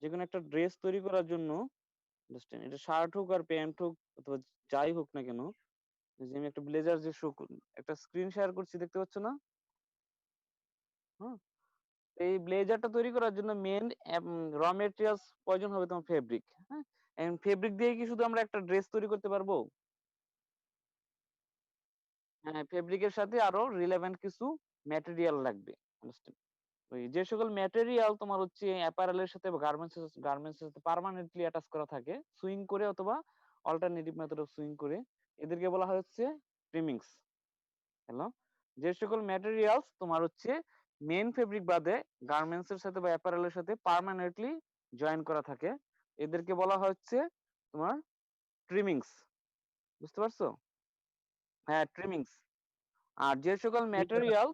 যেকোনো একটা ড্রেস তৈরি করার জন্য আন্ডারস্ট্যান্ড, এটা শার্ট হোক আর প্যান্ট হোক অথবা যাই হোক না কেন, এই যে আমি একটা ব্লেজার যে একটা স্ক্রিন শেয়ার করছি, দেখতে পাচ্ছ না? হুম? এই ব্লেজারটা তৈরি করার জন্য মেইন র মেটেরিয়ালস প্রয়োজন হবে তোমার ফেব্রিক। হ্যাঁ? এন্ড ফেব্রিক দিয়ে কি শুধু আমরা একটা ড্রেস তৈরি করতে পারবো? হ্যাঁ, ফেব্রিকের সাথে আরো রিলেভেন্ট কিছু ম্যাটেরিয়াল লাগবে। আন্ডারস্ট্যান্ড? ওই যে সকল ম্যাটেরিয়াল তোমার হচ্ছে অ্যাপারেল এর সাথে বা গার্মেন্টস এর সাথে পার্মানেন্টলি অ্যাটাচ করা থাকে, সুইং করে অথবা অল্টারনেটিভ মেথড অফ সুইং করে, এদেরকে বলা হয় হচ্ছে ট্রিমিংস। হ্যালো? যে সকল ম্যাটেরিয়ালস তোমার হচ্ছে মেইন ফেব্রিক বাদে গার্মেন্টস এর সাথে বা অ্যাপারেল এর সাথে পার্মানেন্টলি জয়েন করা থাকে, এদেরকে বলা হচ্ছে তোমার ট্রিমিংস। বুঝতে পারছো? হ্যাঁ, ট্রিমিংস। আর যে সকল ম্যাটেরিয়াল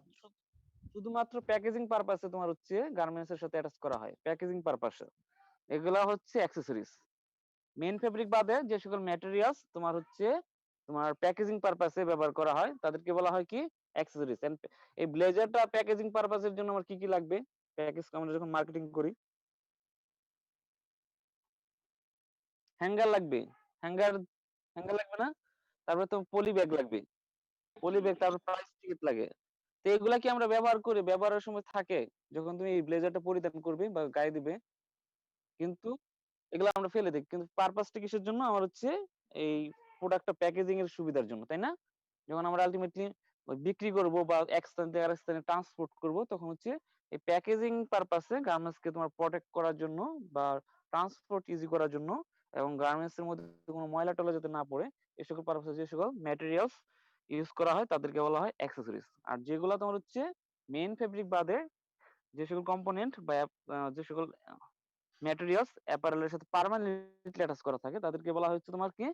শুধুমাত্র প্যাকেজিং পারপাসে তোমার হচ্ছে গার্মেন্টস এর সাথে অ্যাটাচ করা হয়, প্যাকেজিং পারপাসে, এগুলা হচ্ছে অ্যাক্সেসরিজ। মেইন ফেব্রিক বাদে যে সকল ম্যাটেরিয়ালস তোমার হচ্ছে তোমার প্যাকেজিং পারপাসে ব্যবহার করা হয়, তাদেরকে বলা হয় কি অ্যাক্সেসরিজ। এন্ড এই ব্লেজারটা প্যাকেজিং পারপাসের জন্য আমার কি কি লাগবে? প্যাকেজ আমরা যখন মার্কেটিং করি, হ্যাঙ্গার লাগবে। হ্যাঙ্গার হ্যাঙ্গার লাগবে না? তারপরে তো পলি ব্যাগ লাগবে। পলি ব্যাগ, তারপর প্রাইস টিকেট লাগে। তো এগুলা কি আমরা ব্যবহার করি? ব্যবহারের সময় থাকে যখন তুমি এই ব্লেজারটা পরিধান করবে বা গায়ে দিবে, কিন্তু এগুলা আমরা ফেলে দেই। কিন্তু পারপাসটা কিসের জন্য? আমার হচ্ছে এই প্রোডাক্টটা প্যাকেজিং এর সুবিধার জন্য, তাই না? যখন আমরা আল্টিমেটলি বিক্রি করব বা এক স্থান থেকে আরেক স্থানে ট্রান্সপোর্ট করব, তখন হচ্ছে এই প্যাকেজিং পারপাসে গার্মেন্টস কে তোমার প্রোটেক্ট করার জন্য বা ট্রান্সপোর্ট ইজি করার জন্য, এবং গার্মেন্টস এর মধ্যে কোনো ময়লা টলা যাতে না পড়ে, এই সকল পারপাসে যে সকল ম্যাটেরিয়ালস ইউজ করা হয় তাদেরকে বলা হয় অ্যাক্সেসরিজ। আর যেগুলো তোমার হচ্ছে মেইন ফেব্রিক বাদে যে সকল কম্পোনেন্ট বা যে সকল ম্যাটেরিয়ালস অ্যাপারেল এর সাথে পার্মানেন্টলি অ্যাটাচ করা থাকে, তাদেরকে বলা হচ্ছে তোমার কি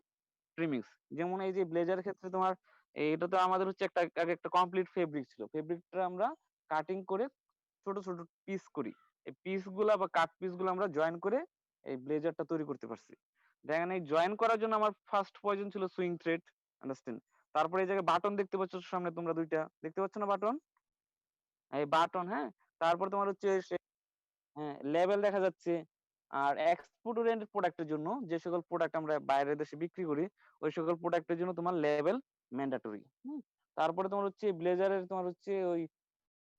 ট্রিমিংস। যেমন এই যে ব্লেজারের ক্ষেত্রে তোমার এটা তো আমাদের হচ্ছে আগে একটা কমপ্লিট ফেব্রিক ছিল, ফেব্রিকটা আমরা কাটিং করে ছোট ছোট পিস করি, এই পিস গুলা বা কাট পিস গুলো আমরা জয়েন করে এই ব্লেজারটা তৈরি করতে পারছি। দেখেন, এই জয়েন করার জন্য আমার ফার্স্ট প্রয়োজন ছিল সুইং থ্রেড। আন্ডারস্ট্যান্ড? তারপরে এই জায়গায় বাটন দেখতে পাচ্ছ সামনে, তোমরা দুইটা দেখতে পাচ্ছ না বাটন? এই বাটন, হ্যাঁ। তারপর তোমার হচ্ছে হ্যাঁ, লেবেল দেখা যাচ্ছে। আর এক্সপোর্ট ওরিয়েন্টেড প্রোডাক্টের জন্য যে সকল প্রোডাক্ট আমরা বাইরের দেশে বিক্রি করি, ওই সকল প্রোডাক্টের জন্য তোমার লেবেল ম্যান্ডেটরি। হুম? তারপরে তোমার হচ্ছে ব্লেজারের তোমার হচ্ছে ওই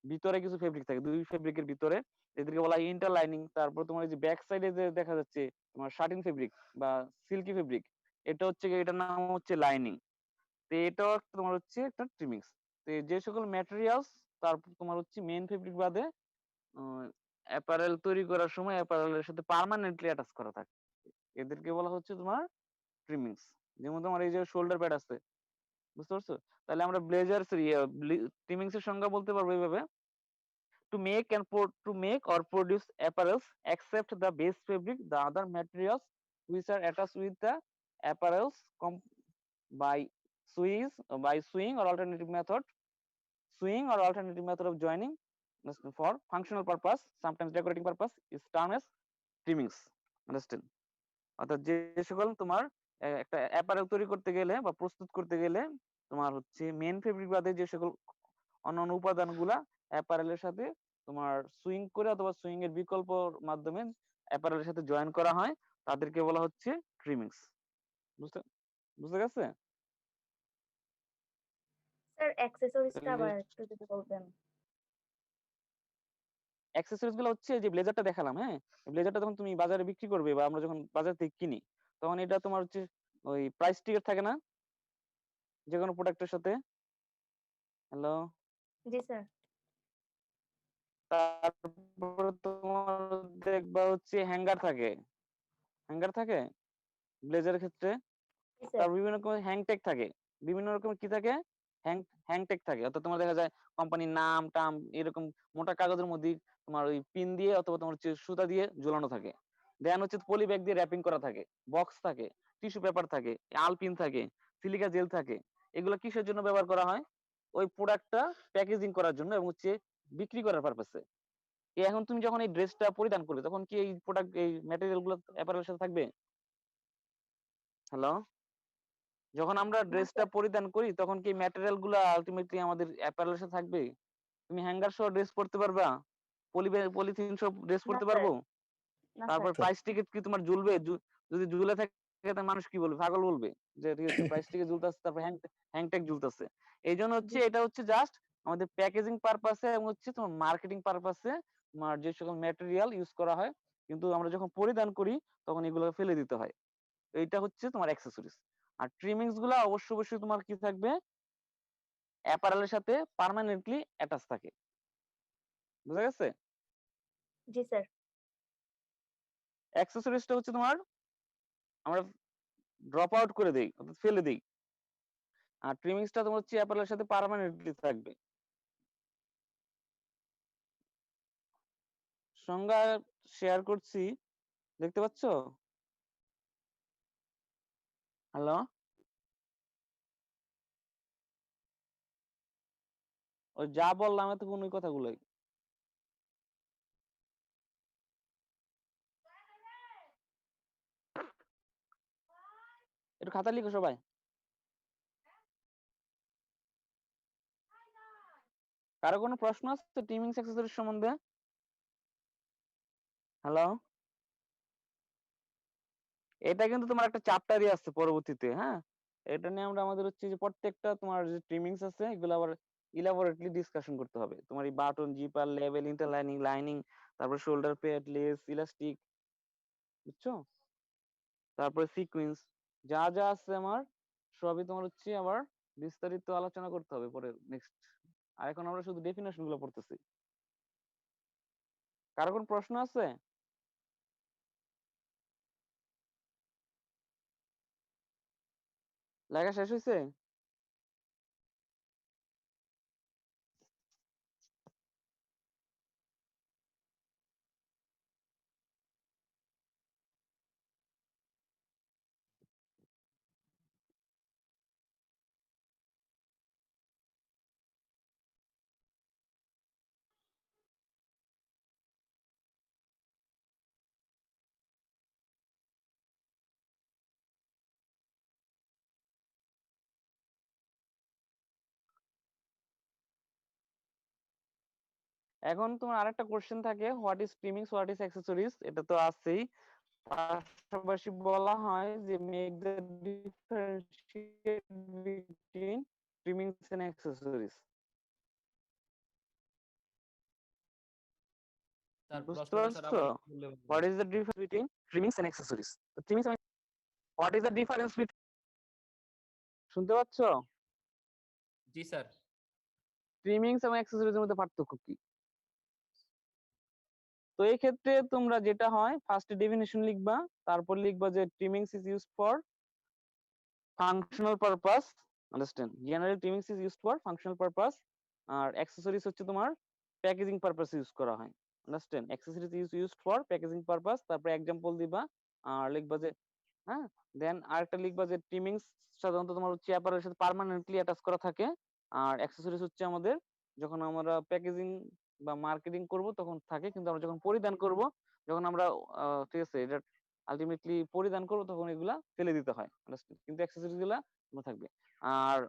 ভিতরে কিছু ফেব্রিক থাকে, ২ ফেব্রিকের ভিতরে। এদেরকে বলা হয় ইন্টার লাইনিং। তারপর তোমার এই যে ব্যাক সাইডে যে দেখা যাচ্ছে তোমার শাটিন ফেব্রিক বা সিল্কি ফেব্রিক, এটা হচ্ছে এটার নাম হচ্ছে লাইনিং। তো এটাও তোমার হচ্ছে একটা ট্রিমিংস। তো যে সকল ম্যাটেরিয়ালস তারপর তোমার হচ্ছে মেইন ফেব্রিক বাদে অ্যাপারেল তৈরি করার সময় অ্যাপারেলের সাথে পার্মানেন্টলি অ্যাটাচ করা থাকে, এদেরকে বলা হচ্ছে তোমার ট্রিমিংস। যেমন তোমার এই যে শোল্ডার প্যাড আছে, বুঝতে পারছো? তাহলে আমরা ব্লেজার ট্রিমিংস এর সংজ্ঞা বলতে পারবো এইভাবে: to make or produce apparels except the base fabric, the other materials which are attached with the apparels by swing or alternative method, of joining for functional purpose, sometimes decorating purpose, is termed as trimmings. Understand? অর্থাৎ যে সকল তোমার একটা apparel তৈরি করতে গেলে বা প্রস্তুত করতে গেলে তোমার হচ্ছে মেন ফেব্রিক বাদে যে সকল অন্যান্য উপাদানগুলা অ্যাপারেলের সাথে তোমার সুইং করে অথবা সুইং এর বিকল্প মাধ্যমে অ্যাপারেলের সাথে জয়েন করা হয়, তাদেরকে বলা হচ্ছে ট্রিমিংস। বুঝতে বুঝতে গেছে? স্যার অ্যাক্সেসরিজটা আবার একটু যদি বলতেন। অ্যাক্সেসরিজ গুলো হচ্ছে যে ব্লেজারটা দেখালাম, হ্যাঁ। ব্লেজারটা যখন তুমি বাজারে বিক্রি করবে বা আমরা যখন বাজার থেকে কিনি, তখন এটা তোমার হচ্ছে ওই প্রাইস টিকেট থাকে না যে কোনো প্রোডাক্টের সাথে? হ্যালো? জি স্যার। তারপরে তোমার দেখবা হচ্ছে হ্যাঙ্গার থাকে। হ্যাঙ্গার থাকে ব্লেজারের ক্ষেত্রে। জি স্যার। তার বিভিন্ন রকমের হ্যাংটেগ থাকে। বিভিন্ন রকমের কি থাকে? হ্যাং হ্যাংটেগ থাকে। অর্থাৎ তোমার দেখা যায় কোম্পানির নাম-টাম এরকম মোটা কাগজের মধ্যে তোমার ওই পিন দিয়ে অথবা তোমার হচ্ছে সুতা দিয়ে ঝুলানো থাকে। দেন হচ্ছে পলি ব্যাগ দিয়ে র‍্যাপিং করা থাকে। বক্স থাকে, টিস্যু পেপার থাকে, আলপিন থাকে, সিলিকা জেল থাকে। এগুলো কিসের জন্য ব্যবহার করা হয়? ওই প্রোডাক্টটা প্যাকেজিং করার জন্য এবং হচ্ছে বিক্রি করার পারপাসে। এখন তুমি যখন এই ড্রেসটা পরিধান করবে, তখন কি এই প্রোডাক্ট এই ম্যাটেরিয়াল গুলো অ্যাপারেল এর সাথে থাকবে? হ্যালো? যখন আমরা না ড্রেসটা স্যার। পরিধান করি, তখন কি ম্যাটেরিয়াল গুলা আল্টিমেটলি আমাদের অ্যাপারেল এর সাথে থাকবে? তুমি হ্যাঙ্গার সহ ড্রেস পরতে পারবা? পলিথিন সহ ড্রেস না পরতে স্যার। পারবো? না তারপর স্যার। প্রাইস টিকেট কি তোমার ঝুলবে? যদি ঝুলে থাকে তাহলে মানুষ কি বলবে? পাগল বলবে। যে ঠিক আছে প্রাইস টিকেট ঝুলতাছে তারপর হ্যাং ট্যাগ ঝুলতাছে। এইজন্য হচ্ছে জি, এটা হচ্ছে জাস্ট আমাদের প্যাকেজিং পারপাস এ এবং হচ্ছে তোমার মার্কেটিং পারপাস এ তোমার যে সকল ম্যাটেরিয়াল ইউস করা হয়। কিন্তু আমরা যখন পরিধান করি তখন এগুলো ফেলে দিতে হয়। এইটা হচ্ছে তোমার অ্যাক্সেসরিজ। আর ট্রিমিংস গুলা অবশ্যই তোমার কি থাকবে? অ্যাপারেল এর সাথে পার্মানেন্টলি অ্যাটাচ থাকে। বুঝা গেছে? জি স্যার। অ্যাক্সেসরিজ টা হচ্ছে তোমার আমরা ড্রপ আউট করে দেই, অর্থাৎ ফেলে দেই। আর ট্রিমিংস টা তোমার হচ্ছে অ্যাপারেল এর সাথে পার্মানেন্টলি থাকবে। সংজ্ঞা শেয়ার করছি। দেখতে পাচ্ছ? হ্যালো? ওই যা বললাম এতক্ষণ ওই কথাগুলোই। একটু খাতা লিখো সবাই। কারো কোনো প্রশ্ন আছে ট্রিমিংস অ্যাক্সেসরিজ সম্বন্ধে? হ্যালো? এটা কিন্তু তোমার একটা চ্যাপ্টারই আছে পরবর্তীতে, হ্যাঁ? এটা নিয়ে আমরা আমাদের হচ্ছে যে প্রত্যেকটা তোমার যে ট্রিমিংস আছে এগুলো আবার ইলাবোরেটলি ডিসকাশন করতে হবে। তোমার এই button, zipper, label, interlining, lining, তারপর শোল্ডার প্যাড, লেস, ইলাস্টিক, বুঝছো? তারপরে সিকোয়েন্স যা আছে আমার সবই তোমার হচ্ছে আবার বিস্তারিত আলোচনা করতে হবে পরে নেক্সট। আর এখন আমরা শুধু ডেফিনেশন গুলো পড়তেছি। কারো কোনো প্রশ্ন আছে? লেখা শেষ হয়েছে? এখন তোমার আরেকটা কোশ্চেন থাকে what is trimmings, what is accessories, এটা তো আছেই। পাশাপাশি বলা হয় যে make the differentiate between trimmings and accessories. Sir বুঝতে প্রশ্নটা স্যার পারছো? আবার একটু বললে ভালো হোয়াট হয়। Is the difference between trimmings and accessories? তো trimmings what is the difference between, শুনতে পাচ্ছ? জি স্যার। ট্রিমিংস এবং অ্যাক্সেসরিজ এর মধ্যে পার্থক্য কি? তো এই ক্ষেত্রে তোমরা যেটা হয় ফার্স্ট ডেফিনিশন লিখবা, তারপর লিখবা যে trimmings is used for functional purpose. Understand? Generally trimmings is used for functional purpose. আর অ্যাক্সেসরিজ হচ্ছে তোমার প্যাকেজিং পারপাস ইউজ করা হয়। Understand? Accessories is used for packaging purpose, তারপর এক্সাম্পল দিবা। আর লিখবা যে হ্যাঁ, দেন আরেকটা লিখবা যে ট্রিমিংস সাধারণত তোমার হচ্ছে অ্যাপারের সাথে পার্মানেন্টলি অ্যাটাচ করা থাকে। আর অ্যাক্সেসরিজ হচ্ছে আমাদের যখন আমরা প্যাকেজিং বা মার্কেটিং করব তখন থাকে, কিন্তু আমরা যখন পরিধান করব, যখন আমরা ঠিক আছে এটা আলটিমেটলি পরিধান করব তখন এগুলা ফেলে দিতে হয়। আন্ডারস্ট্যান্ড? কিন্তু অ্যাক্সেসরিজ গুলা তোমার থাকবে। আর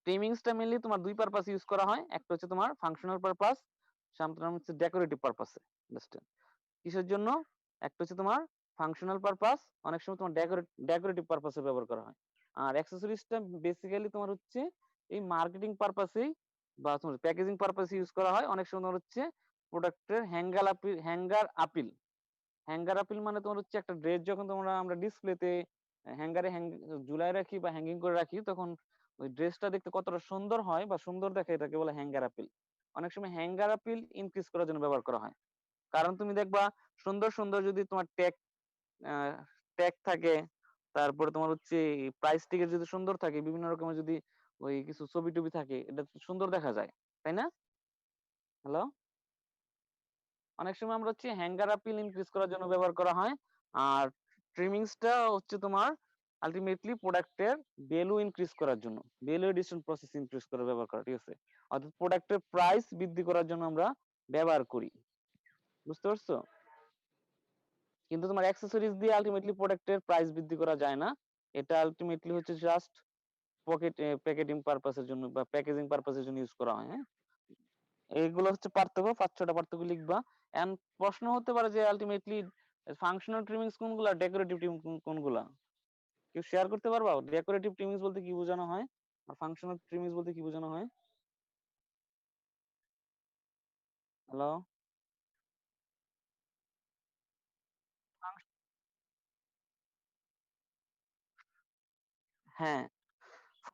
ট্রিমিংসটা মেইনলি তোমার দুই পারপাস ইউজ করা হয়। একটা হচ্ছে তোমার ফাংশনাল পারপাস, সামটা হচ্ছে ডেকোরেটিভ পারপাসে। আন্ডারস্ট্যান্ড? কিসের জন্য? একটা হচ্ছে তোমার ফাংশনাল পারপাস, অনেক সময় তোমার ডেকোরেটিভ পারপাসে ব্যবহার করা হয়। আর অ্যাক্সেসরিজটা বেসিক্যালি তোমার হচ্ছে এই মার্কেটিং পারপাসেই বা তোমার প্যাকেজিং পারপাসে ইউজ করা হয়। অনেক সময় তোমার হচ্ছে প্রোডাক্টের হ্যাঙ্গার আপিল মানে তোমার হচ্ছে একটা ড্রেস যখন আমরা ডিসপ্লেতে হ্যাঙ্গারে ঝুলায় রাখি বা হ্যাঙ্গিং করে রাখি, তখন ওই ড্রেসটা দেখতে কতটা সুন্দর হয় বা সুন্দর দেখে এটাকে বলে হ্যাঙ্গার আপিল। অনেক সময় হ্যাঙ্গার আপিল ইনক্রিজ করার জন্য ব্যবহার করা হয়। কারণ তুমি দেখবা সুন্দর যদি তোমার আহ ট্যাগ থাকে, তারপরে তোমার হচ্ছে প্রাইস টিকেট যদি সুন্দর থাকে, বিভিন্ন রকমের যদি ওই কিছু ছবি-টবি থাকে, এটা সুন্দর দেখা যায়। তাই না? হ্যালো? অনেক সময় আমরা হচ্ছে হ্যাঙ্গার আপিল ইনক্রিজ করার জন্য ব্যবহার করা হয়। আর ট্রিমিংসটা হচ্ছে তোমার আল্টিমেটলি প্রোডাক্টের ভ্যালু ইনক্রিজ করার জন্য, ভ্যালু এডিশন প্রসেস ইনক্রিজ করে ব্যবহার করা, ঠিক আছে? অর্থাৎ প্রোডাক্টের প্রাইস বৃদ্ধি করার জন্য আমরা ব্যবহার করি। বুঝতে পারছো? কিন্তু তোমার অ্যাক্সেসরিজ দিয়ে আলটিমেটলি প্রোডাক্টের প্রাইস বৃদ্ধি করা যায় না। এটা আলটিমেটলি হচ্ছে জাস্ট প্যাকেটিং পারপাসের জন্য বা প্যাকেজিং পারপাসের জন্য ইউজ করা হয়, হ্যাঁ? এইগুলো হচ্ছে পার্থক্য, ৫-৬টা পার্থক্য লিখবা। এন্ড প্রশ্ন হতে পারে যে আলটিমেটলি ফাংশনাল ট্রিমিংস কোনগুলা, ডেকোরেটিভ ট্রিমিংস কোনগুলা? কেউ শেয়ার করতে পারবা? ডেকোরেটিভ ট্রিমিংস বলতে কি বোঝানো হয়? আর ফাংশনাল ট্রিমিংস বলতে কি বোঝানো হয়? হ্যালো? হ্যাঁ,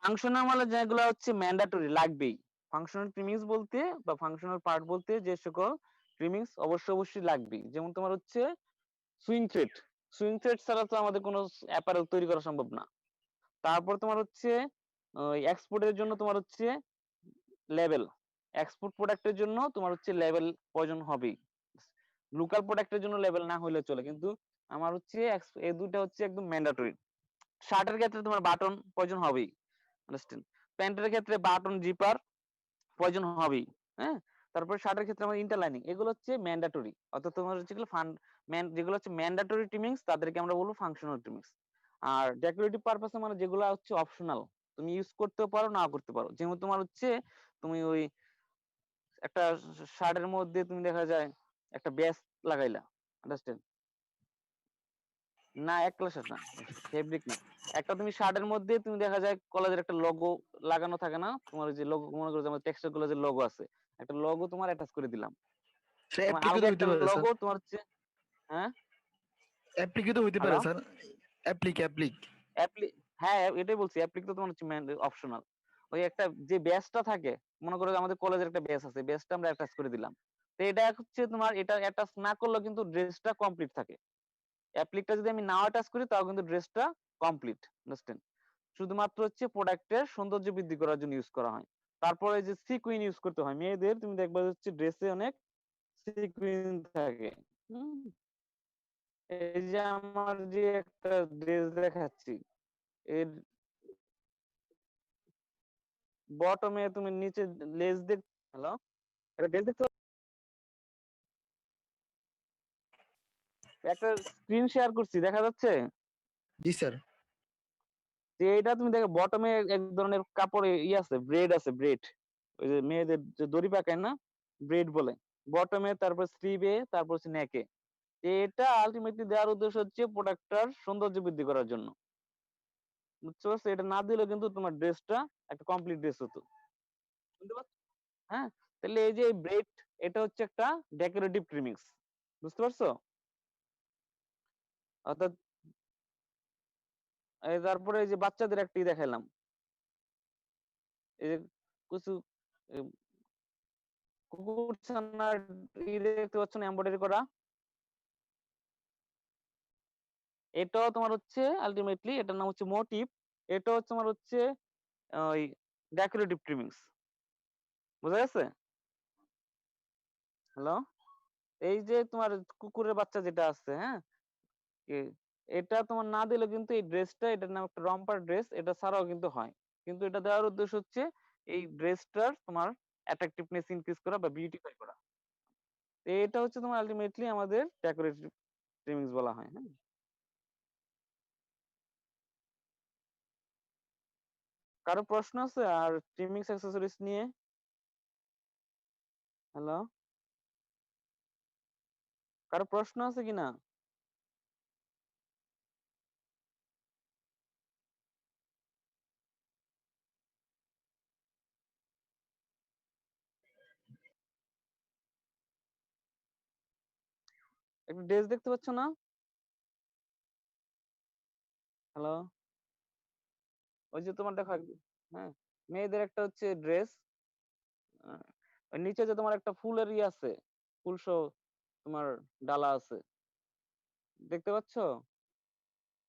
ফাংশনাল মানে যেগুলা হচ্ছে ম্যান্ডেটরি লাগবেই। ফাংশনাল ট্রিমিংস বলতে বা ফাংশনাল পার্ট বলতে যে সকল ট্রিমিংস অবশ্যই লাগবেই। যেমন তোমার হচ্ছে সুইং থ্রেড। সুইং থ্রেড ছাড়া তো আমাদের কোনো অ্যাপারেল তৈরি করা সম্ভব না। তারপর তোমার হচ্ছে ওই এক্সপোর্টের জন্য তোমার হচ্ছে লেবেল। এক্সপোর্ট প্রোডাক্টের জন্য তোমার হচ্ছে লেবেল প্রয়োজন হবেই। লোকাল প্রোডাক্টের জন্য লেবেল না হইলে চলে। কিন্তু আমার হচ্ছে এই ২ টা হচ্ছে একদম ম্যান্ডেটরি। শার্টের ক্ষেত্রে তোমার বাটন প্রয়োজন হবেই। আন্ডারস্ট্যান্ড? প্যান্টের ক্ষেত্রে বাটন, জিপার প্রয়োজন হবেই। হ্যাঁ? তারপরে শার্টের ক্ষেত্রে আমার ইন্টারলাইনিং এগুলো হচ্ছে ম্যান্ডেটরি। অর্থাৎ তোমার হচ্ছে যেগুলো যেগুলো হচ্ছে ম্যান্ডেটরি ট্রিমিংস তাদেরকে আমরা বলবো ফাংশনাল ট্রিমিংস। আর ডেকোরেটিভ পারপাস এ মানে যেগুলা হচ্ছে অপশনাল। তুমি ইউজ করতেও পারো, নাও করতে পারো। যেমন তোমার হচ্ছে তুমি ওই একটা শার্টের মধ্যে তুমি দেখা যায় একটা ব্যাজ লাগাইলা। আন্ডারস্ট্যান্ড? না একলা শার্ট না, ফেব্রিক না। একটা তুমি শার্টের মধ্যে তুমি দেখা যায় কলেজের একটা লোগো লাগানো থাকে না? তোমার ওই যে লোগো মনে করো যে আমাদের টেক্সটাইল কলেজের লোগো আছে। একটা লোগো তোমার অ্যাটাচ করে দিলাম। স্যার তোমার অ্যাপ্লিকে আলগা তো একটা হইতে পারে স্যার। লোগো তোমার হচ্ছে হ্যাঁ? অ্যাপ্লিকে তো হইতে পারে হ্যালো? স্যার। অ্যাপ্লিক। অ্যাপ্লি হ্যাঁ, এটাই বলছি। অ্যাপ্লিক তো তোমার হচ্ছে অপশনাল। ওই একটা যে ব্যাজটা থাকে, মনে করো যে আমাদের কলেজের একটা ব্যাজ আছে। ব্যাজটা আমরা অ্যাটাচ করে দিলাম। তো এটা হচ্ছে তোমার এটা অ্যাটাচ না করলেও কিন্তু ড্রেসটা কমপ্লিট থাকে। অ্যাপ্লিকটা যদি আমি নাও অ্যাটাচ করি তাও কিন্তু ড্রেসটা কমপ্লিট। আন্ডারস্ট্যান্ড? শুধুমাত্র হচ্ছে প্রোডাক্টের সৌন্দর্য বৃদ্ধি করার জন্য ইউজ করা হয়। তারপরে এই যে সিকুইন ইউজ করতে হয়। মেয়েদের তুমি দেখবা হচ্ছে ড্রেসে অনেক সিকুইন থাকে। হুম? এই যে আমার যে একটা ড্রেস দেখাচ্ছি, এর বটমে তুমি নিচে লেস হ্যালো? একটা ড্রেস দেখতে একটা স্ক্রিন শেয়ার করছি, দেখা যাচ্ছে? জি স্যার। যে এটা তুমি দেখো বটমে এক ধরনের কাপড়ে আছে, ব্রেড আছে, ব্রেড। ওই যে মেয়েদের যে দড়ি পাকায় না? ব্রেড বলে। বটমে, তারপর স্লিভে, তারপর হচ্ছে নেকে। এটা আল্টিমেটলি দেওয়ার উদ্দেশ্য হচ্ছে প্রোডাক্টটার সৌন্দর্য বৃদ্ধি করার জন্য। বুঝতে পারছো? এটা না দিলেও কিন্তু তোমার ড্রেসটা একটা কমপ্লিট ড্রেস হতো। শুনতে পাচ্ছ? হ্যাঁ? তাহলে এই যে ব্রেড এটা হচ্ছে একটা ডেকোরেটিভ ট্রিমিংস। বুঝতে পারছো? অর্থাৎ তারপরে এই যে বাচ্চাদের একটি দেখাইলাম। এই যে কিছু এ কুকুরছানার দেখতে পাচ্ছ না এমব্রয়ডারি করা? এটাও তোমার হচ্ছে আল্টিমেটলি এটার নাম হচ্ছে মোটিভ। এটা হচ্ছে তোমার হচ্ছে ওই ডেকোরেটিভ ট্রিমিংস। বোঝা গেছে? হ্যালো? এই যে তোমার কুকুরের বাচ্চা যেটা আছে, হ্যাঁ? এ এটা তোমার না দিলে কিন্তু এই ড্রেসটা এটার নাম একটা রম্পার ড্রেস। এটা ছাড়াও কিন্তু হয়। কিন্তু এটা দেওয়ার উদ্দেশ্য হচ্ছে এই ড্রেসটার তোমার অ্যাট্রাকটিভনেস ইনক্রিজ করা বা বিউটিফাই করা। তো এটা হচ্ছে তোমার আল্টিমেটলি আমাদের ডেকোরেটিভ ট্রিমিংস বলা হয়। হ্যাঁ? কারো প্রশ্ন আছে আর ট্রিমিংস অ্যাক্সেসরিজ নিয়ে? হ্যালো? কারো প্রশ্ন আছে কিনা? একটা ড্রেস দেখতে পাচ্ছ না? হ্যালো? ওই যে তোমার দেখো হ্যাঁ? মেয়েদের একটা হচ্ছে ড্রেস আ ওর নিচে যে তোমার একটা ফুলের আছে, ফুল সহ তোমার ডালা আছে। দেখতে পাচ্ছ?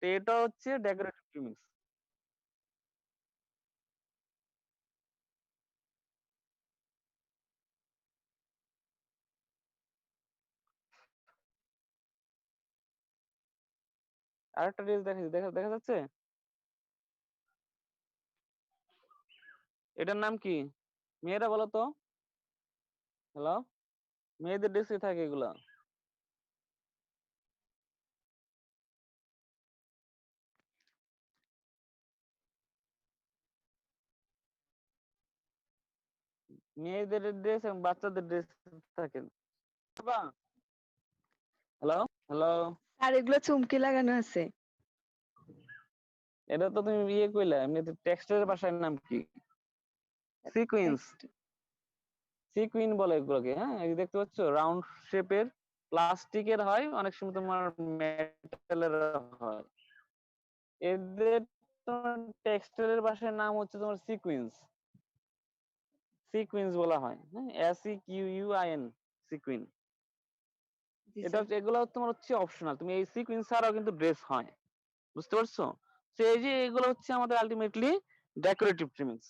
তো এটা হচ্ছে ডেকোরেটিভ ট্রিমিংস। আরেকটা ড্রেস দেখাচ্ছি, দেখা যাচ্ছে? এটার নাম কি? মেয়েরা বলো তো? হ্যালো? মেয়েদের ড্রেসে থাকে এগুলা। মেয়েদের ড্রেস এবং বাচ্চাদের ড্রেস থাকে। বাহ! হ্যালো হ্যালো, আর এগুলো চুমকি লাগানো আছে। এটা তো তুমি ইয়ে কইলা, এমনিতে টেক্সটের ভাষার নাম কি? সিকোয়েন্স। সিকুইন বলে এগুলোকে। হ্যাঁ, এই যে দেখতে পাচ্ছ রাউন্ড শেপের, প্লাস্টিকের হয়, অনেক সময় তোমার মেটালের হয়। এদের তোমার টেক্সটাইলের ভাষার নাম হচ্ছে তোমার সিকুয়েন্স। সিকুয়েন্স বলা হয়। হ্যাঁ, SEQUIN, সিকুইন। জি এটা স্যার। হচ্ছে, এগুলো তোমার হচ্ছে অপশনাল। তুমি এই সিকুয়েন্স ছাড়াও কিন্তু ড্রেস হয়। বুঝতে পারছো? তো এই যে এগুলো হচ্ছে আমাদের আলটিমেটলি ডেকোরেটিভ ট্রিমিংস।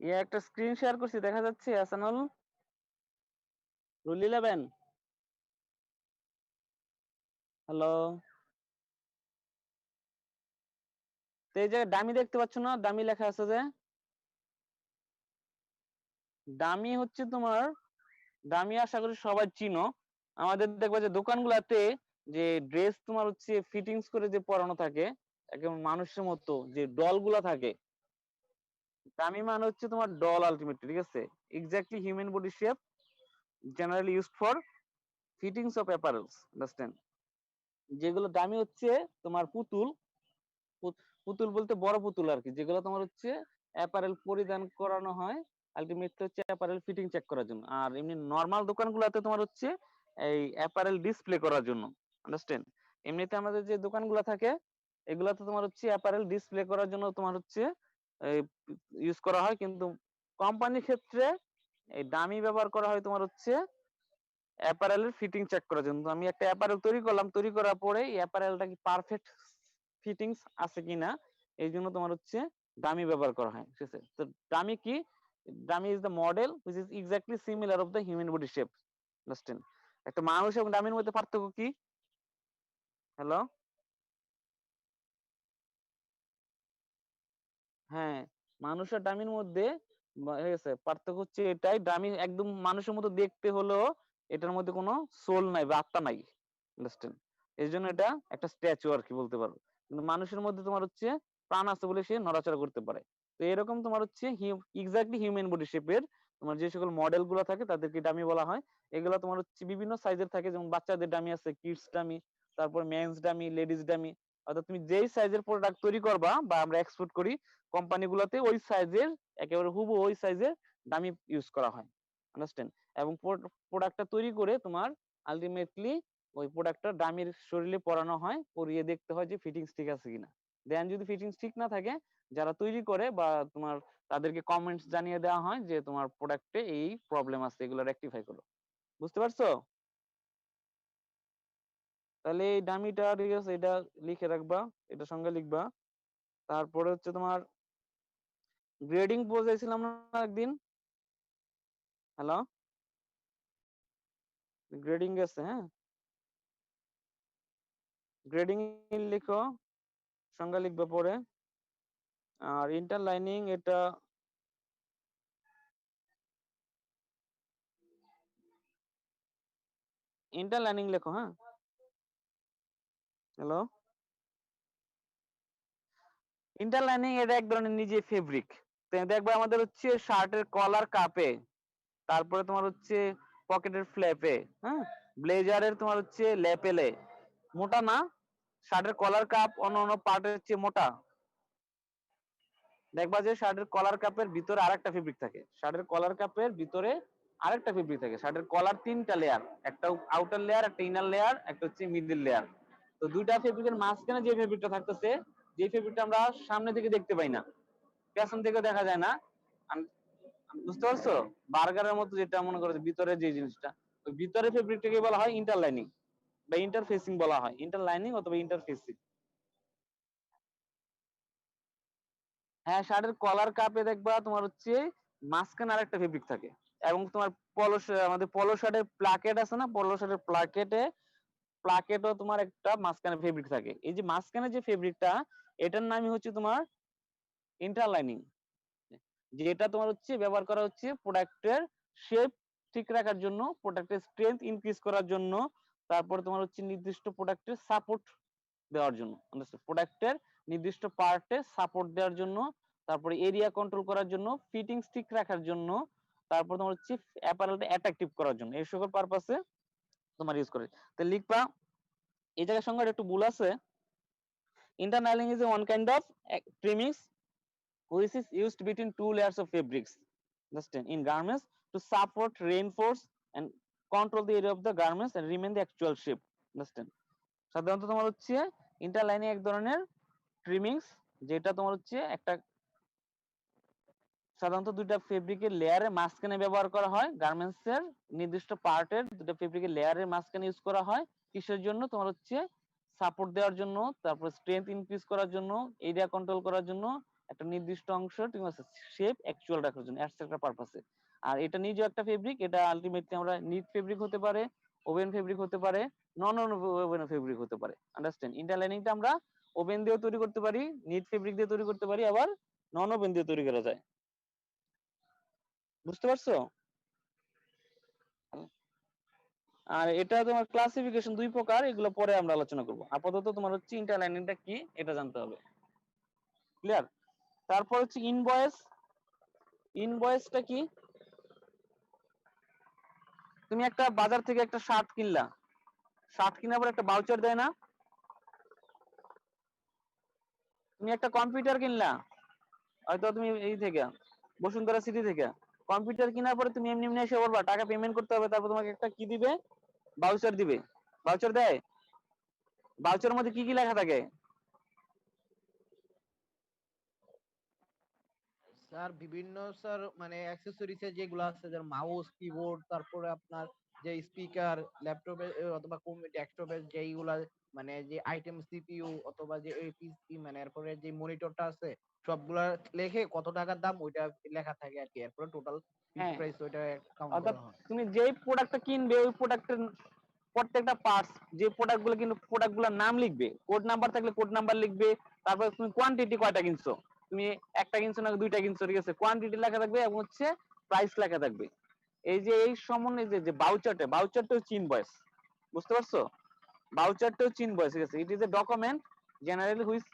ইয়ে একটা স্ক্রিন শেয়ার করছি, দেখা যাচ্ছে আসানুল? রুল 11। হ্যালো, তো এই যে ডামি দেখতে পাচ্ছ না? ডামি লেখা আছে যে, ডামি হচ্ছে তোমার, ডামি আশা করি সবাই চিনো। আমাদের দেখবা যে দোকানগুলাতে যে ড্রেস তোমার হচ্ছে ফিটিংস করে যে পরানো থাকে, একদম মানুষের মতো যে ডল গুলা থাকে, ডামি মানে হচ্ছে তোমার ডল আলটিমেটলি, ঠিক আছে? Exactly human body shape, generally used for fittings of apparels. Understand? যেগুলো ডামি হচ্ছে তোমার পুতুল, পুতুল বলতে বড় পুতুল আর কি, যেগুলো তোমার হচ্ছে অ্যাপারেল পরিধান করানো হয় আলটিমেটলি হচ্ছে অ্যাপারেল ফিটিং চেক করার জন্য। আর এমনি নরমাল দোকানগুলোতে তোমার হচ্ছে এই অ্যাপারেল ডিসপ্লে করার জন্য। আন্ডারস্ট্যান্ড? এমনিতে আমাদের যে দোকানগুলো থাকে এগুলাতে তোমার হচ্ছে অ্যাপারেল ডিসপ্লে করার জন্য তোমার হচ্ছে ইউজ করা হয়, কিন্তু কোম্পানির ক্ষেত্রে এই ডামি ব্যবহার করা হয় তোমার হচ্ছে অ্যাপারেলের ফিটিং চেক করার জন্য। তো আমি একটা অ্যাপারেল তৈরি করলাম, তৈরি করার পরে এই অ্যাপারেলটা কি পারফেক্ট ফিটিংস আছে কিনা এই জন্য তোমার হচ্ছে ডামি ব্যবহার করা হয়। ঠিক আছে? তো ডামি কি? Dummy is the model which is exactly similar of the human body shape. Understand? একটা মানুষ এবং ডামির মধ্যে পার্থক্য কি? হ্যালো, হ্যাঁ, মানুষ আর ডামির মধ্যে ঠিক আছে পার্থক্য হচ্ছে এটাই, ডামি একদম মানুষের মতো দেখতে হলেও এটার মধ্যে কোনো সোল নাই বা আত্মা নাই। আন্ডারস্ট্যান্ড? এই জন্য এটা একটা স্ট্যাচু আর কি বলতে পারো। কিন্তু মানুষের মধ্যে তোমার হচ্ছে প্রাণ আছে বলে সে নড়াচড়া করতে পারে। তো এরকম তোমার হচ্ছে এক্স্যাক্টলি হিউম্যান বডি শেপের তোমার যে সকল মডেল গুলো থাকে তাদেরকে ডামি বলা হয়। এগুলো তোমার হচ্ছে বিভিন্ন সাইজের থাকে, যেমন বাচ্চাদের ডামি আছে, কিডস ডামি, তারপর মেন্স ডামি, লেডিস ডামি। অর্থাৎ তুমি যেই সাইজের প্রোডাক্ট তৈরি করবা বা আমরা এক্সপোর্ট করি কোম্পানিগুলোতে, ওই সাইজের একেবারে হুবহু ওই সাইজের ডামি ইউজ করা হয়। আন্ডারস্ট্যান্ড? এবং প্রোডাক্টটা তৈরি করে তোমার আলটিমেটলি ওই প্রোডাক্টটা ডামির শরীরে পরানো হয়, পরিয়ে দেখতে হয় যে ফিটিংস ঠিক আছে কিনা। দেন যদি ফিটিংস ঠিক না থাকে, যারা তৈরি করে বা তোমার তাদেরকে কমেন্টস জানিয়ে দেওয়া হয় যে তোমার প্রোডাক্টে এই প্রবলেম আছে, এগুলো রেকটিফাই করো। বুঝতে পারছো? তাহলে এই ডামিটা ঠিক আছে, এটা লিখে রাখবা, এটা সঙ্গে লিখবা। তারপরে হচ্ছে তোমার গ্রেডিং বোঝাইছিলাম না একদিন? হ্যালো, গ্রেডিং গেছে? হ্যাঁ, গ্রেডিং লিখো, সংজ্ঞা লিখবে পরে। আর ইন্টারলাইনিং এটা ইন্টারলাইনিং লেখো। হ্যাঁ, হ্যালো, ইন্টারলাইনিং এটা এক ধরনের নিজে ফেব্রিক। দেখবে আমাদের হচ্ছে শার্টের কলার কাপে, তারপরে তোমার হচ্ছে পকেটের ফ্ল্যাপে, হ্যাঁ, ব্লেজারের তোমার হচ্ছে ল্যাপেলে, মোটা না, শার্টের কলার কাপ অন্য অন্য পার্টের চেয়ে মোটা। দেখবা যে শার্টের কলার কাপের ভিতরে আরেকটা ফেব্রিক থাকে, শার্টের কলার কাপের ভিতরে আরেকটা ফেব্রিক থাকে। শার্টের কলার তিনটা লেয়ার, একটা আউটার লেয়ার, একটা ইনার লেয়ার, একটা হচ্ছে মিডল লেয়ার। তো দুইটা ফেব্রিকের মাঝখানে যে ফেব্রিকটা থাকতেছে, যে ফেব্রিকটা আমরা সামনে থেকে দেখতে পাই না, পেছন থেকে দেখা যায় না, বুঝতে পারছো? বার্গারের মতো যেটা মনে করো ভিতরে যে জিনিসটা, ওই ভিতরে ফেব্রিকটাকে বলা হয় ইন্টারলাইনিং বা ইন্টারফেসিং বলা হয়, ইন্টারলাইনিং অথবা ইন্টারফেসিং। হ্যাঁ, শার্টের কলার কাপে দেখবা তোমার হচ্ছে মাঝখানে আরেকটা ফেব্রিক থাকে। এবং তোমার আমাদের পলো শার্টের প্লাকেট আছে না, পলো শার্টের প্লাকেটও তোমার একটা মাঝখানে ফেব্রিক থাকে। এই যে মাঝখানে যে ফেব্রিকটা, এটার নামই হচ্ছে তোমার ইন্টারলাইনিং। যেটা তোমার হচ্ছে ব্যবহার করা হচ্ছে প্রোডাক্টের শেপ ঠিক রাখার জন্য, প্রোডাক্টের স্ট্রেংথ ইনক্রিজ করার জন্য, তারপর তোমার হচ্ছে নির্দিষ্ট প্রোডাক্টের সাপোর্ট দেওয়ার জন্য, প্রোডাক্টের নির্দিষ্ট পার্টে সাপোর্ট দেওয়ার জন্য, তারপরে এরিয়া কন্ট্রোল করার জন্য, ফিটিংস ঠিক রাখার জন্য, তারপর তোমার হচ্ছে অ্যাপারেলটা অ্যাট্রাকটিভ করার জন্য, এই সকল পারপাসে তোমার ইউজ করে। তো লিখবা এই জায়গার সংজ্ঞাটা একটু ভুল আছে। Interlining is one kind of trimmings which is used between two layers of fabrics, understand, in garments to support, reinforce and control the area of the garments and remain the actual shape, understand। সাধারণত তোমার হচ্ছে interlining এক ধরনের ট্রিমিংস, যেটা তোমার হচ্ছে একটা সাধারণত দুইটা ফেব্রিকের লেয়ারের মাঝখানে ব্যবহার করা হয়, গার্মেন্টস এর নির্দিষ্ট পার্টের দুটো ফেব্রিকের লেয়ারের মাঝখানে ইউজ করা হয়। কিসের জন্য? তোমার হচ্ছে সাপোর্ট দেওয়ার জন্য, তারপর স্ট্রেংথ ইনক্রিজ করার জন্য, এরিয়া কন্ট্রোল করার জন্য, একটা নির্দিষ্ট অংশ ঠিক আছে শেপ অ্যাকচুয়াল রাখার জন্য, এটসেট্রা পারপাসে। আর এটা নিজেও একটা ফেব্রিক, এটা আলটিমেটলি আমরা নিট ফেব্রিক হতে পারে, ওভেন ফেব্রিক হতে পারে, নন ওভেন ফেব্রিক হতে পারে, আন্ডারস্ট্যান্ড। ইন্টারলাইনিংটা আমরা ওভেন দিয়েও তৈরি করতে পারি, নিট ফেব্রিক দিয়ে তৈরি করতে পারি, আবার নন ওভেন দিয়ে তৈরি করা যায়। বুঝতে পারছো? আর এটা তোমার ক্লাসিফিকেশন দুই প্রকার, এগুলো পরে আমরা আলোচনা করব। আপাতত তোমার হচ্ছে ইন্টারলাইনিংটা কি এটা জানতে হবে। ক্লিয়ার? তারপর হচ্ছে ইনভয়েস। ইনভয়েসটা কি? তুমি একটা বাজার থেকে একটা শার্ট কিনলা, শার্ট কেনার পর একটা ভাউচার দেয় না? তুমি একটা কম্পিউটার কিনলা, হয়তো তুমি এই থেকে বসুন্ধরা সিটি থেকে কম্পিউটার কেনার পরে তুমি এমনি এমনি এসে বলবা টাকা পেমেন্ট করতে হবে, তারপর তোমাকে একটা কি দিবে? ভাউচার দিবে। ভাউচার দেয়? ভাউচারের মধ্যে কি কি লেখা থাকে? স্যার বিভিন্ন স্যার মানে অ্যাক্সেসরিজ এর যেগুলো আছে যেমন মাউস কিবোর্ড তারপরে আপনার যে স্পিকার ল্যাপটপে অথবা ডেস্কটপের যেইগুলা মানে যে আইটেম সিপিইউ অথবা যে পিসি মানে এরপরে যে মনিটরটা আছে সবগুলা লেখে কত টাকার দাম ওইটা লেখা থাকে আর কি, এরপরে টোটাল হ্যাঁ, প্রাইস ওইটা কাউন্ট অর্থাৎ করা হয়। তুমি যেই প্রোডাক্টটা কিনবে ওই প্রোডাক্টের প্রত্যেকটা পার্টস, যে প্রোডাক্টগুলো কিন্তু প্রোডাক্টগুলোর নাম লিখবে, কোড নাম্বার থাকলে কোড নাম্বার লিখবে, তারপর তুমি কোয়ান্টিটি কয়টা কিনছো, তুমি একটা কিনছো না দুইটা কিনছো, ঠিক আছে, কোয়ান্টিটি লেখা থাকবে এবং হচ্ছে প্রাইস লেখা থাকবে। এই যে এই সমন্বয় যে ভাউচারটা, ভাউচারটা হচ্ছে ইনভয়েস। বুঝতে পারছো? ভাউচারটা হচ্ছে ইনভয়েস, ঠিক আছে। It is a document generally which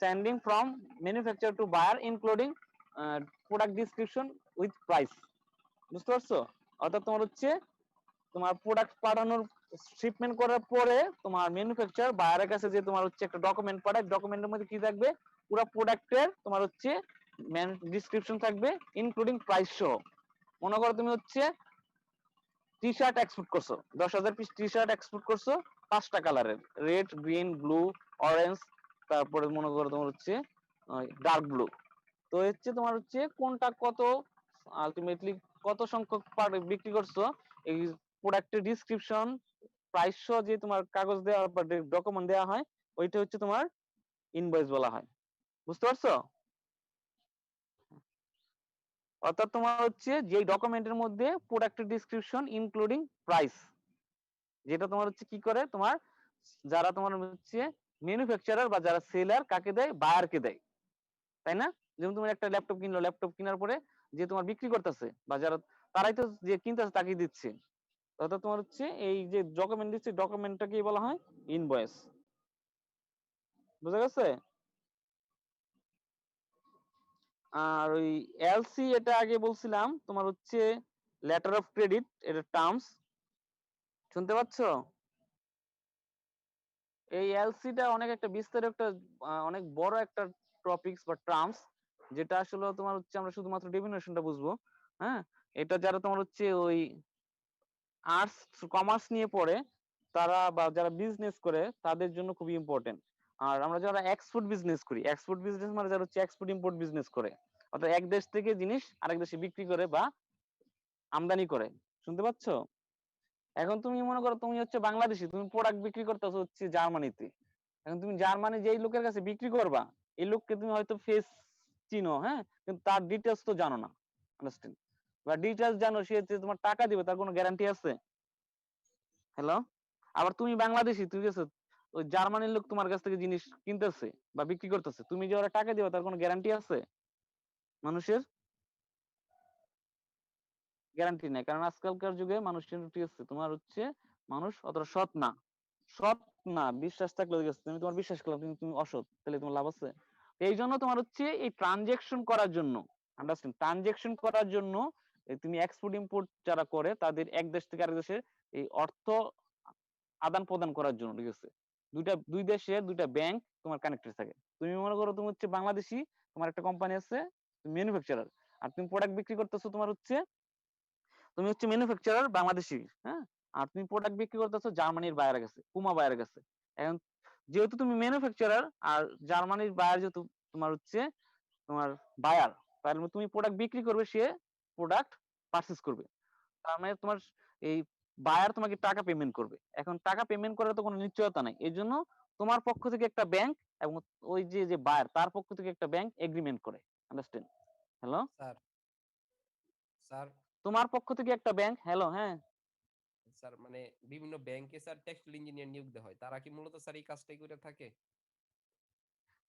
sending from manufacturer to buyer including product description with price। বুঝতে পারছো? অর্থাৎ তোমার হচ্ছে তোমার প্রোডাক্ট পাঠানোর শিপমেন্ট করার পরে তোমার ম্যানুফ্যাকচারার বায়ারের কাছে যে তোমার হচ্ছে একটা ডকুমেন্ট পাঠায়, ডকুমেন্টের মধ্যে কি থাকবে? পুরো প্রোডাক্টের তোমার হচ্ছে ডিসক্রিপশন থাকবে ইনক্লুডিং প্রাইস সহ। মনে করো তুমি হচ্ছে টি শার্ট এক্সপোর্ট করছো, 10,000 পিস টি শার্ট এক্সপোর্ট করছো 5টা কালারের, রেড, গ্রিন, ব্লু, অরেঞ্জ, তারপরে মনে করো তোমার হচ্ছে ডার্ক ব্লু। তো হচ্ছে তোমার হচ্ছে কোনটা কত আলটিমেটলি কত সংখ্যক বিক্রি করছো, এই প্রোডাক্টের ডিসক্রিপশন প্রাইস সহ যে তোমার কাগজ দেওয়া বা ডকুমেন্ট দেওয়া হয়, ওইটা হচ্ছে তোমার ইনভয়েস বলা হয়। বুঝতে পারছো? অর্থাৎ তোমার হচ্ছে যে ডকুমেন্টের মধ্যে প্রোডাক্টের ডিসক্রিপশন ইনক্লুডিং প্রাইস, যেটা তোমার হচ্ছে কি করে তোমার যারা তোমার হচ্ছে ম্যানুফ্যাকচারার বা যারা সেলার কাকে দেয়? বায়ারকে দেয়, তাই না? যেমন তুমি একটা ল্যাপটপ কিনলো, ল্যাপটপ কেনার পরে যে তোমার বিক্রি করতেছে বা যারা তারাই তো যে কিনতেছে তাকে দিচ্ছে, অর্থাৎ তোমার হচ্ছে এই যে ডকুমেন্ট দিচ্ছে ডকুমেন্টটাকে বলা হয় ইনভয়েস। বুঝা গেছে? আর ওই এলসি এটা আগে বলছিলাম তোমার হচ্ছে লেটার অফ ক্রেডিট, এটা টার্মস। শুনতে পাচ্ছ? এই এলসিটা অনেক একটা বিস্তারিত একটা অনেক বড় একটা টপিকস বা টার্মস, যেটা আসলে তোমার হচ্ছে আমরা শুধুমাত্র ডেফিনেশনটা বুঝবো। হ্যাঁ, এটা যারা তোমার হচ্ছে ওই আর্টস কমার্স নিয়ে পড়ে তারা বা যারা বিজনেস করে তাদের জন্য খুবই ইম্পর্টেন্ট। আর আমরা যারা এক্সপোর্ট বিজনেস করি, এক্সপোর্ট বিজনেস মানে যারা হচ্ছে এক্সপোর্ট ইম্পোর্ট বিজনেস করে, অর্থাৎ এক দেশ থেকে জিনিস আরেক দেশে বিক্রি করে বা আমদানি করে। শুনতে পাচ্ছ? এখন তুমি মনে করো তুমি হচ্ছে বাংলাদেশি, তুমি প্রোডাক্ট বিক্রি করতেছো হচ্ছে জার্মানিতে। এখন তুমি জার্মানি যেই লোকের কাছে বিক্রি করবা, এই লোককে তুমি হয়তো ফেস চিনো, হ্যাঁ, কিন্তু তার ডিটেলস তো জানো না, আন্ডারস্ট্যান্ড, বা ডিটেলস জানো সে যে তোমার টাকা দিবে তার কোনো গ্যারান্টি আছে? হ্যালো? আবার তুমি বাংলাদেশি, ঠিক আছে, ওই জার্মানির লোক তোমার কাছ থেকে জিনিস কিনতেছে বা বিক্রি করতেছে, তুমি যে ওরা টাকা দিবে তার কোনো গ্যারান্টি আছে? মানুষের গ্যারান্টি নাই, কারণ আজকালকার যুগে মানুষের ঠিক আছে তোমার হচ্ছে মানুষ অতটা সৎ না। সৎ না, বিশ্বাস থাকলে ঠিক আছে, তুমি তোমার বিশ্বাস করলে কিন্তু তুমি অসৎ, তাহলে তোমার লাভ আছে? তো এই জন্য তোমার হচ্ছে এই ট্রানজেকশন করার জন্য, আন্ডারস্ট্যান্ড, ট্রানজেকশন করার জন্য তুমি এক্সপোর্ট ইম্পোর্ট যারা করে তাদের এক দেশ থেকে আরেক দেশে এই অর্থ আদান প্রদান করার জন্য, ঠিক আছে, দুই দেশে দুইটা ব্যাংক তোমার কানেক্টেড থাকে। তুমি মনে করো তুমি হচ্ছে বাংলাদেশি, তোমার একটা কোম্পানি আছে, তুমি ম্যানুফ্যাকচারার, আর তুমি প্রোডাক্ট বিক্রি করতেছো, তোমার হচ্ছে তুমি হচ্ছে ম্যানুফ্যাকচারার বাংলাদেশি, হ্যাঁ, আর তুমি প্রোডাক্ট বিক্রি করতেছো জার্মানির বায়ারের কাছে, পুমা বায়ারের কাছে। এখন যেহেতু তুমি ম্যানুফ্যাকচারার আর জার্মানির বায়ার যেহেতু তোমার হচ্ছে তোমার বায়ার, তার মানে তুমি প্রোডাক্ট বিক্রি করবে, সে প্রোডাক্ট পারচেজ করবে, তার মানে তোমার এই বায়ার তোমাকে টাকা পেমেন্ট করবে। এখন টাকা পেমেন্ট করার তো কোনো নিশ্চয়তা নাই, এই জন্য তোমার পক্ষ থেকে একটা ব্যাংক এবং ওই যে যে বায়ার তার পক্ষ থেকে একটা ব্যাংক এগ্রিমেন্ট করে, আন্ডারস্ট্যান্ড? হ্যালো, স্যার স্যার তোমার পক্ষ থেকে একটা ব্যাংক, হ্যালো, হ্যাঁ, স্যার মানে বিভিন্ন ব্যাংকে স্যার টেক্সটাইল ইঞ্জিনিয়ার নিয়োগ দেওয়া হয়, তারা কি মূলত স্যার এই কাজটাই করে থাকে?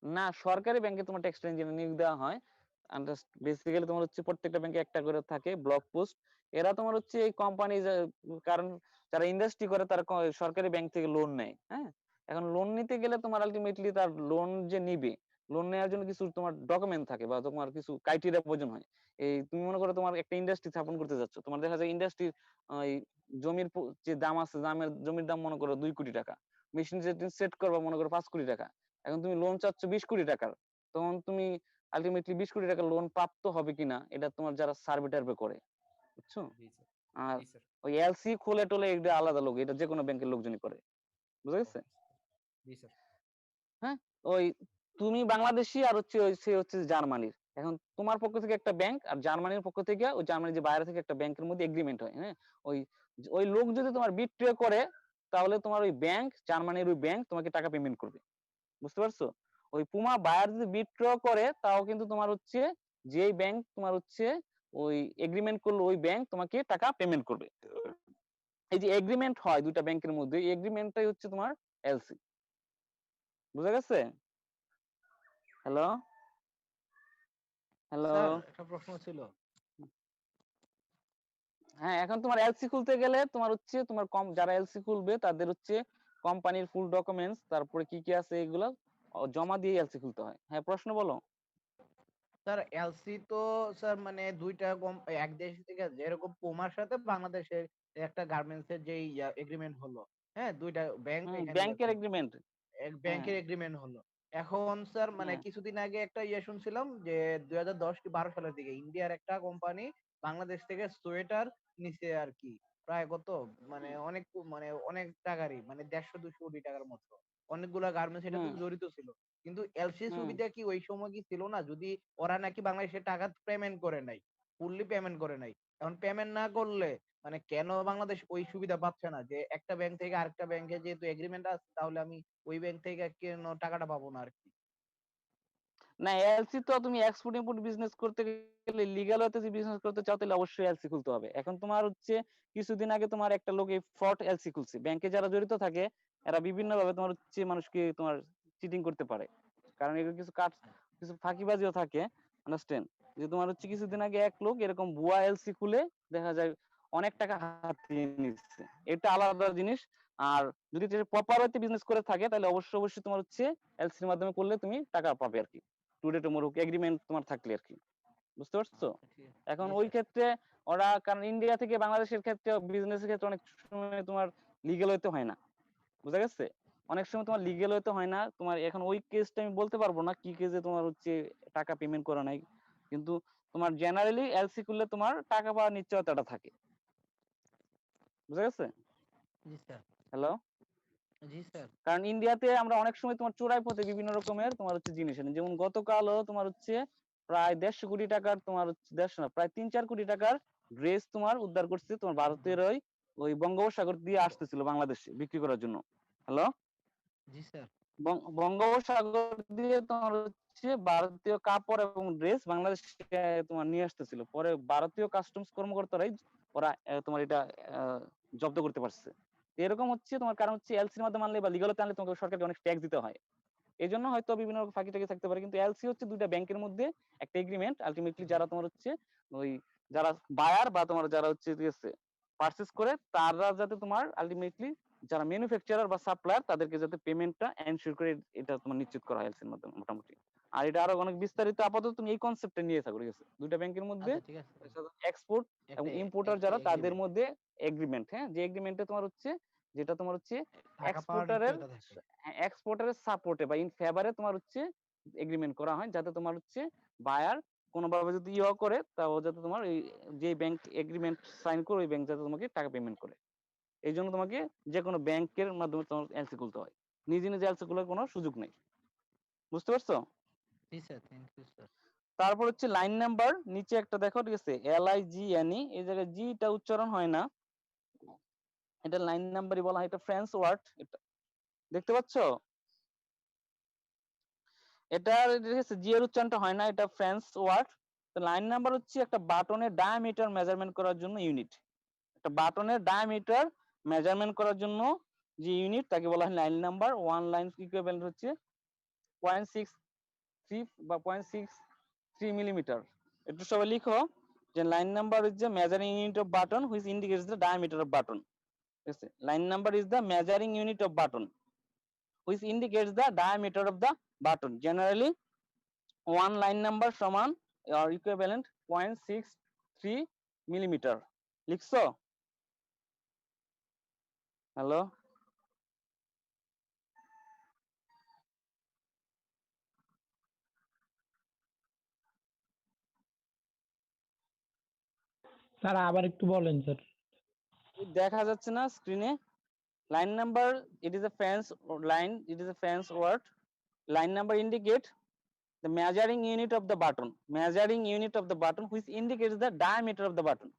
না, সরকারি ব্যাংকে তোমার টেক্সটাইল ইঞ্জিনিয়ার নিয়োগ দেওয়া হয়। বেসিক্যালি তোমার হচ্ছে প্রত্যেকটা ব্যাংকে একটা করে থাকে ব্লক পোস্ট। এরা তোমার হচ্ছে এই কোম্পানি, কারণ যারা ইন্ডাস্ট্রি করে তারা সরকারি ব্যাংক থেকে লোন নেয়, হ্যাঁ, এখন লোন নিতে গেলে তোমার আলটিমেটলি তার লোন যে নিবে, লোন নেওয়ার জন্য কিছু তোমার ডকুমেন্ট থাকে বা তোমার কিছু ক্রাইটেরিয়া প্রয়োজন হয়। এই তুমি মনে করো তোমার একটা ইন্ডাস্ট্রি স্থাপন করতে যাচ্ছ, তোমার দেখা যায় ইন্ডাস্ট্রির জমির যে দাম আছে, জমির দাম মনে করো 2 কোটি টাকা, মেশিন সেট করবা মনে করো 5 কোটি টাকা, এখন তুমি লোন চাচ্ছ 20 কোটি টাকার, তখন তুমি আলটিমেটলি 20 কোটি টাকা লোন প্রাপ্ত হবে কিনা এটা তোমার যারা সার্ভে টার্ভে করে, বুঝছো? জি স্যার। আর জি স্যার। ওই এলসি খুলে টোলে এটা আলাদা লোক, এটা যে কোনো ব্যাংকের লোকজনই করে, বুঝা গেছে? জি স্যার। হ্যাঁ, ওই তুমি বাংলাদেশি আর হচ্ছে ওই সে হচ্ছে জার্মানির, এখন তোমার পক্ষ থেকে একটা ব্যাংক আর জার্মানির পক্ষ থেকে ওই জার্মানির যে বাইরে থেকে একটা ব্যাংকের মধ্যে এগ্রিমেন্ট হয়, হ্যাঁ, ওই ওই লোক যদি তোমার বিট্রে করে তাহলে তোমার ওই ব্যাংক, জার্মানির ওই ব্যাংক তোমাকে টাকা পেমেন্ট করবে, বুঝতে পারছো? ওই পুমা বায়ার যদি বিট্র করে তাও কিন্তু তোমার হচ্ছে যেই ব্যাংক তোমার হচ্ছে ওই এগ্রিমেন্ট করলো ওই ব্যাংক তোমাকে টাকা পেমেন্ট করবে। এই যে এগ্রিমেন্ট হয় দুইটা ব্যাংকের মধ্যে, এই এগ্রিমেন্টটাই হচ্ছে তোমার এলসি, বুঝা গেছে? হ্যালো, হ্যালো, স্যার একটা প্রশ্ন ছিল। হ্যাঁ, এখন তোমার এলসি খুলতে গেলে তোমার হচ্ছে তোমার যারা এলসি খুলবে তাদের হচ্ছে কোম্পানির ফুল ডকুমেন্টস, তারপরে কি কি আছে এগুলো জমা দিয়ে এলসি খুলতে হয়। হ্যাঁ, প্রশ্ন বলো। স্যার এলসি তো স্যার মানে দুইটা এক দেশ থেকে, যেরকম পুমার সাথে বাংলাদেশের একটা গার্মেন্টস এর যে এগ্রিমেন্ট হলো, হ্যাঁ, দুইটা ব্যাংক এখানে ব্যাংকের এগ্রিমেন্ট, এক হ্যাঁ, ব্যাংকের এগ্রিমেন্ট হলো। এখন স্যার মানে হ্যাঁ, কিছুদিন আগে একটা শুনছিলাম যে 2010 কি 12 সালের দিকে ইন্ডিয়ার একটা কোম্পানি বাংলাদেশ থেকে সোয়েটার নিছে আর কি, প্রায় কত মানে অনেক মানে অনেক টাকারই, মানে 150-200 কোটি টাকার মতো। অনেকগুলা গার্মেন্টস এটাতে হুম, জড়িত ছিল। কিন্তু এলসি হুম। সুবিধা কি ওই সময় কি ছিল না? যদি ওরা নাকি বাংলাদেশে টাকা পেমেন্ট করে নাই, ফুললি পেমেন্ট করে নাই, এখন পেমেন্ট না করলে মানে কেন বাংলাদেশ ওই সুবিধা পাচ্ছে না যে একটা ব্যাংক থেকে আরেকটা ব্যাংকে যেহেতু এগ্রিমেন্ট আছে তাহলে আমি ওই ব্যাংক থেকে কেন টাকাটা পাবো না আরকি? না, এলসি তো তুমি এক্সপোর্ট ইম্পোর্ট বিজনেস করতে গেলে, লিগ্যাল ওয়েতে যদি বিজনেস করতে চাও তাহলে অবশ্যই এলসি খুলতে হবে। এখন তোমার হচ্ছে কিছুদিন আগে তোমার একটা লোক এই ফ্রড এলসি খুলছে, ব্যাংকে যারা জড়িত থাকে এরা বিভিন্ন ভাবে তোমার হচ্ছে মানুষকে তোমার চিটিং করতে পারে, কারণ এগুলো কিছু কাজ, কিছু ফাঁকিবাজিও থাকে, আন্ডারস্ট্যান্ড? যে তোমার হচ্ছে কিছুদিন আগে এক লোক এরকম ভুয়া এলসি খুলে দেখা যায় অনেক টাকা হাতিয়ে নিচ্ছে, এটা আলাদা জিনিস। আর যদি প্রপার ওয়েতে বিজনেস করে থাকে তাহলে অবশ্যই অবশ্যই তোমার হচ্ছে এলসির মাধ্যমে করলে তুমি টাকা পাবে আর কি, টুডে টুমোরো এগ্রিমেন্ট তোমার থাকলে আর কি, বুঝতে পারছো? আচ্ছা, ঠিক আছে। এখন জি ওই স্যার। ক্ষেত্রে ওরা, কারণ ইন্ডিয়া থেকে বাংলাদেশের ক্ষেত্রে বিজনেসের ক্ষেত্রে অনেক সময় তোমার লিগ্যাল হইতে হয় না, বুঝা গেছে? অনেক সময় তোমার লিগ্যাল হইতে হয় না তোমার, এখন ওই কেসটা আমি বলতে পারবো না কি কেসে তোমার হচ্ছে টাকা পেমেন্ট করা নাই, কিন্তু তোমার জেনারেলি এলসি করলে তোমার টাকা পাওয়ার নিশ্চয়তাটা থাকে, বুঝা গেছে? জি স্যার। হ্যালো, জি স্যার। কারণ ইন্ডিয়াতে আমরা অনেক সময় তোমার চোরাই পথে বিভিন্ন রকমের তোমার হচ্ছে জিনিস আনি, যেমন গতকালও তোমার হচ্ছে প্রায় 150 কোটি টাকার তোমার হচ্ছে 150 না প্রায় 3-4 কোটি টাকার ড্রেস তোমার উদ্ধার করছে তোমার ভারতের ওই ওই বঙ্গোপসাগর দিয়ে আসতেছিল বাংলাদেশে বিক্রি করার জন্য। হ্যালো, জি স্যার। বঙ্গোপসাগর দিয়ে তোমার হচ্ছে ভারতীয় কাপড় এবং ড্রেস বাংলাদেশে তোমার নিয়ে আসতেছিল, পরে ভারতীয় কাস্টমস কর্মকর্তারাই ওরা তোমার এটা জব্দ করতে পারছে। এরকম হচ্ছে তোমার কারণ হচ্ছে এলসির মাধ্যমে আনলে বা লিগালতে আনলে তোমাকে সরকারকে অনেক ট্যাক্স দিতে হয়। এই জন্য হয়তো বিভিন্ন রকম ফাঁকি টাকি থাকতে পারে, কিন্তু এলসি হচ্ছে দুইটা ব্যাংকের মধ্যে একটা এগ্রিমেন্ট। আলটিমেটলি যারা তোমার হচ্ছে ওই যারা বায়ার বা তোমার যারা হচ্ছে ঠিক আছে পারচেজ করে, তারা যাতে তোমার আলটিমেটলি যারা ম্যানুফ্যাকচারার বা সাপ্লায়ার তাদেরকে যাতে পেমেন্টটা এনশিওর করে এটা তোমার নিশ্চিত করা হয় এলসির মাধ্যমে মোটামুটি। আর এটা আরো অনেক বিস্তারিত, আপাতত তুমি এই কনসেপ্টটা নিয়ে থাকো, ঠিক আছে? দুইটা ব্যাংকের মধ্যে আচ্ছা ঠিক আছে স্যার। এক্সপোর্ট এবং একটা ইম্পোর্টার একটা যারা তাদের এগ্রিমেন্ট মধ্যে এগ্রিমেন্ট, হ্যাঁ, যে এগ্রিমেন্টে তোমার হচ্ছে যেটা তোমার হচ্ছে টাকা পাওয়ার এক্সপোর্টারের নিশ্চয়তা থাকে। এক্সপোর্টারের সাপোর্টে বা ইন ফেভারে তোমার হচ্ছে এগ্রিমেন্ট করা হয়, যাতে তোমার হচ্ছে বায়ার কোনোভাবে যদি ইয়ে করে তাও যাতে তোমার এই যে ব্যাংক এগ্রিমেন্ট সাইন করে ওই ব্যাংক যাতে তোমাকে টাকা পেমেন্ট করে। এই জন্য তোমাকে যে কোনো ব্যাংকের মাধ্যমে তোমার এলসি খুলতে হয়, নিজে নিজে এলসি খোলার কোনো সুযোগ নেই। বুঝতে পারছো? জি স্যার, থ্যাংক ইউ স্যার। তারপর হচ্ছে লাইন নাম্বার, নিচে একটা দেখো, ঠিক আছে, LIGNE, এই জায়গায় জিটা উচ্চারণ হয় না, এটা লাইন নাম্বারই বলা হয়, এটা ফ্রেঞ্চ ওয়ার্ড, এটা দেখতে পাচ্ছ? এটা জি এর উচ্চারণটা হয় না, এটা ফ্রেঞ্চ ওয়ার্ড। তো লাইন নাম্বার হচ্ছে একটা বাটনের ডায়ামিটার মেজারমেন্ট করার জন্য ইউনিট। একটা বাটনের ডায়ামিটার মেজারমেন্ট করার জন্য যে ইউনিট তাকে বলা হয় line number. One line equivalent হচ্ছে 0.63 বা 0.63 মিলিমিটার। একটু সবাই লিখো যে line number is the measuring unit of button which indicates the diameter of button. ঠিক আছে, line number is the measuring unit of button which indicates the diameter of the button. Generally, one line number সমান or equivalent 0.63 millimeter. লিখছো? Hello? Sir আবার একটু বলেন sir. দেখা যাচ্ছে না স্ক্রিনে? Line number, it is a French line, it is a French word. Line number indicate the measuring unit of the button, measuring unit of the button which indicates the diameter of the button.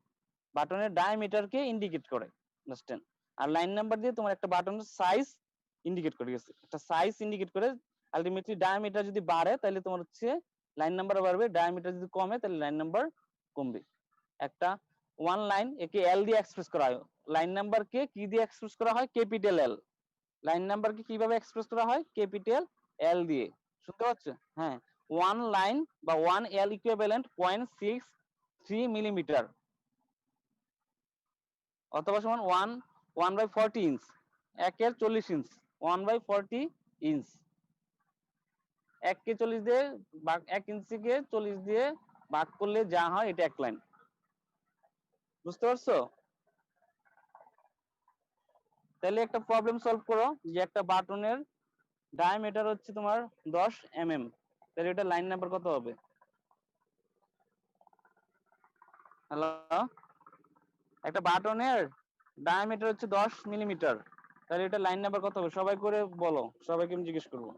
বাটনের ডায়ামিটারকে indicate করে, understand? আর line number দিয়ে তোমার একটা বাটনের size indicate করে গেছে, একটা size indicate করে। আলটিমেটলি ডায়ামিটার যদি বাড়ে তাহলে তোমার হচ্ছে লাইন নাম্বার বাড়বে, ডায়ামিটার যদি কমে তাহলে লাইন নাম্বার কমবে। একটা ওয়ান লাইন একে এল দিয়ে এক্সপ্রেস করা হয়, লাইন নাম্বারকে কি দিয়ে এক্সপ্রেস করা হয়? ক্যাপিটাল এল। লাইন নাম্বারকে কিভাবে এক্সপ্রেস করা হয়? ক্যাপিটাল এল দিয়ে। শুনতে পাচ্ছ? হ্যাঁ, ওয়ান লাইন বা ওয়ান এল ইকুইভ্যালেন্ট 0.63 মিলিমিটার অথবা সমান 1/40 ইঞ্চ, 1/40 ইঞ্চ, 1/40 ইঞ্চ। 1 কে 40 দিয়ে ভাগ, 1 ইঞ্চিকে 40 দিয়ে ভাগ করলে যা হয় এটা এক লাইন। বুঝতে পারছো? তাহলে একটা প্রবলেম সলভ করো যে একটা বাটনের ডায়ামিটার হচ্ছে তোমার 10 mm, তাহলে এটা লাইন নাম্বার কত হবে? হ্যালো? একটা বাটনের ডায়ামিটার হচ্ছে 10 মিলিমিটার, তাহলে এটা লাইন নাম্বার কত হবে? সবাই করে বলো, সবাইকে আমি জিজ্ঞেস করবো।